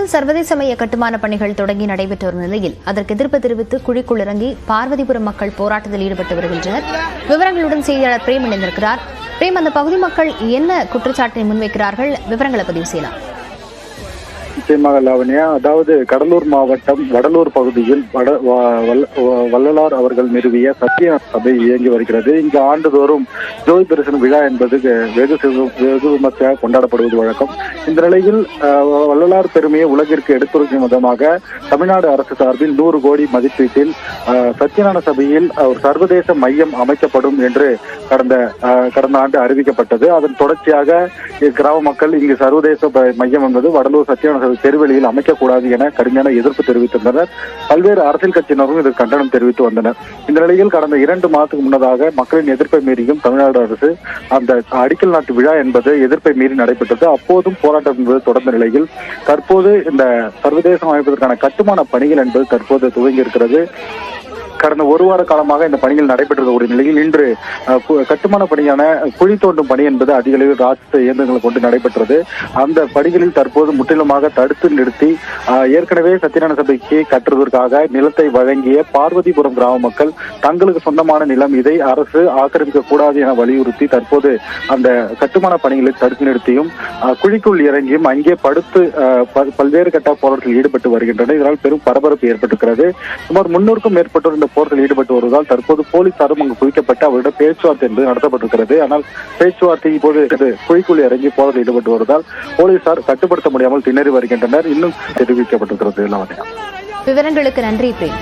தமிழகத்தில் சர்வதேச மைய கட்டுமான பணிகள் தொடங்கி நடைபெற்று வரும் நிலையில் அதற்கு எதிர்ப்பு தெரிவித்து குழிக்குள் இறங்கி பார்வதிபுரம் மக்கள் போராட்டத்தில் ஈடுபட்டு வருகின்றனர். விவரங்களுடன் செய்தியாளர் பிரேம் இணைந்திருக்கிறார். பிரேம், அந்த பகுதி மக்கள் என்ன குற்றச்சாட்டை முன்வைக்கிறார்கள்? விவரங்களை பதிவு செய்யலாம். நிச்சயமாக லாவண்யா, அதாவது கடலூர் மாவட்டம் வடலூர் பகுதியில் வள்ளலார் அவர்கள் நிறுவிய சத்திய சபை இயங்கி வருகிறது. இங்கு ஆண்டுதோறும் ஜோதி தரிசன விழா என்பது வெகு விமர்சையாக கொண்டாடப்படுவது வழக்கம். இந்த நிலையில் வள்ளலார் பெருமையை உலகிற்கு எடுத்துரைக்கும் விதமாக தமிழ்நாடு அரசு சார்பில் 100 கோடி மதிப்பீட்டில் சத்தியநாராயண சபையில் ஒரு சர்வதேச மையம் அமைக்கப்படும் என்று கடந்த ஆண்டு அறிவிக்கப்பட்டது. அதன் தொடர்ச்சியாக கிராம மக்கள் இங்கு சர்வதேச மையம் என்பது வடலூர் சத்தியநாராயண தெருவெளியில் அமைக்கக்கூடாது என கடுமையான எதிர்ப்பு தெரிவித்திருந்தனர். பல்வேறு அரசியல் கட்சியினரும் இதற்கு கண்டனம் தெரிவித்து வந்தனர். இந்த நிலையில் கடந்த 2 மாதத்துக்கு முன்னதாக மக்களின் எதிர்ப்பை மீறியும் தமிழ்நாடு அரசு அந்த அடிக்கல் நாட்டு விழா என்பது எதிர்ப்பை மீறி நடைபெற்றது. அப்போதும் போராட்டம் என்பது தொடர்ந்த நிலையில் தற்போது இந்த சர்வதேசம் அமைப்பதற்கான கட்டுமான பணிகள் என்பது தற்போது துவங்கி இருக்கிறது. கடந்த 1 வார காலமாக இந்த பணிகள் நடைபெற்ற நிலையில் இன்று கட்டுமான பணியான குழி தோண்டும் பணி என்பது அதிக அளவில் ராட்சச இயந்திரங்களை கொண்டு நடைபெற்றது. அந்த பணிகளில் தற்போது முற்றிலுமாக தடுத்து நிறுத்தி ஏற்கனவே சத்தியநாராயண சபைக்கு கட்டுவதற்காக நிலத்தை வழங்கிய பார்வதிபுரம் கிராம மக்கள் தங்களுக்கு சொந்தமான நிலம், இதை அரசு ஆக்கிரமிக்க கூடாது என வலியுறுத்தி தற்போது அந்த கட்டுமான பணிகளை தடுத்து நிறுத்தியும் குழிக்குள் இறங்கியும் அங்கே படுத்து பல்வேறு கட்ட போராட்டத்தில் ஈடுபட்டு வருகின்றனர். இதனால் பெரும் பரபரப்பு ஏற்பட்டிருக்கிறது. சுமார் 300க்கும் மேற்பட்டோர் போராட்டத்தில் ஈடுபட்டு வருவதால் தற்போது போலீசாரும் அங்கு குவிக்கப்பட்டு அவரிடம் பேச்சுவார்த்தை என்பது நடத்தப்பட்டிருக்கிறது. ஆனால் பேச்சுவார்த்தை இப்போது குழிக்குள் இறங்கி போராட்டத்தில் ஈடுபட்டு வருவதால் போலீசார் கட்டுப்படுத்த முடியாமல் திணறி வருகின்றனர். இன்னும் தெரிவிக்கப்பட்டிருக்கிறது. விவரங்களுக்கு நன்றி பிரேம்.